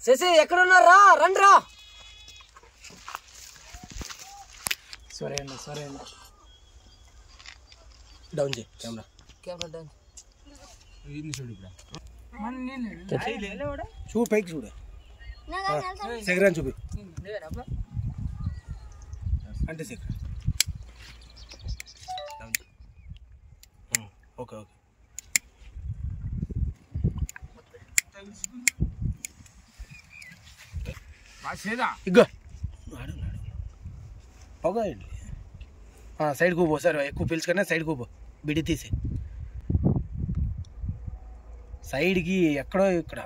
శశి ఎక్కడున్నారా? రండ్రా. సరే అండి డౌన్ చేయి కెమెరా డౌన్. చూడు పైకి చూడు. శేఖరాన్ని చూపి అంటే శేఖర్. ఓకే ఇగ్గో పొగ సైడ్ కూపో. సరే ఎక్కువ పిలుచుకన్నా సైడ్ కూపో. బిడి తీసే సైడ్కి ఎక్కడో ఇక్కడ.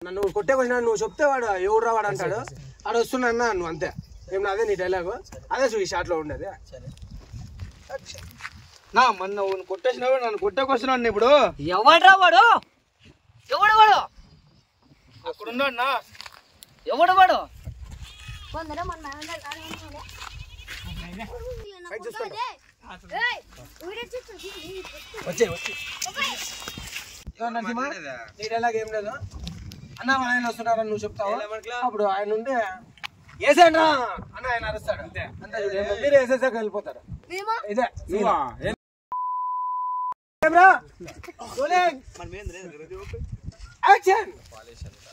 నన్ను కొట్టే కొంచెం నువ్వు చెప్తే వాడు ఎవడు రావాడు అంటాడు. ఆడ వస్తున్నా అన్న నువ్వు అంతే. ఏమన్నా అదే నీ డైలాగు అదే చూసి షార్ట్ లో ఉండేది. నా మొన్న కొట్టేసినావు నన్ను కొట్టేకొస్తున్నాను. ఇప్పుడు ఎవడు వాడు? ఎవడు వాడు? అక్కడున్నాడు నా. ఎవడు వాడు? వచ్చే నీ డైలాగ్ ఏం లేదు అన్న. ఆయన వస్తున్నారని నువ్వు చెప్తావు. అప్పుడు ఆయన ఉంటే వేసేయండి అన్న ఆయన అరుస్తాడు. అంతే మీరు వేసేసాక వెళ్ళిపోతారు. ఇదే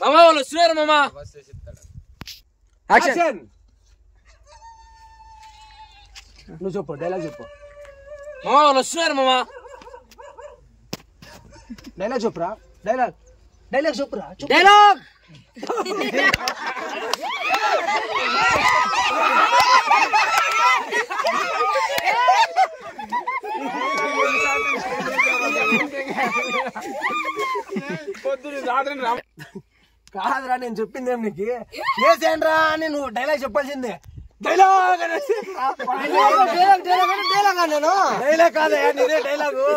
మామా వాళ్ళు వస్తున్నారు. మామా నువ్వు చెప్పు డైలాగ్ చెప్పు. మామా వాళ్ళు వస్తున్నారు. మామా డైలాగ్ చెప్పురా. డైలాగ్ చెప్పురా. డైలాగ్ కాదురా నేను చెప్పింది ఏం నీకు ఏసేండ్రా అని నువ్వు డైలాగ్ చెప్పాల్సిందే. డైలాగ్ నేను డైలాగ్ కాదయా నీదే డైలాగు.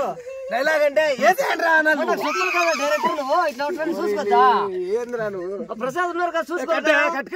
డైలాగ్ అంటే ఏసేండ్రా అన్నాను. చెప్పాలి కదా డైరెక్టర్ నువ్వు ఇట్లా చూసుకోద్దా? ఏంద్రా నువ్వు ప్రసాద్ ఉన్నారు కదా చూసుకో. కట్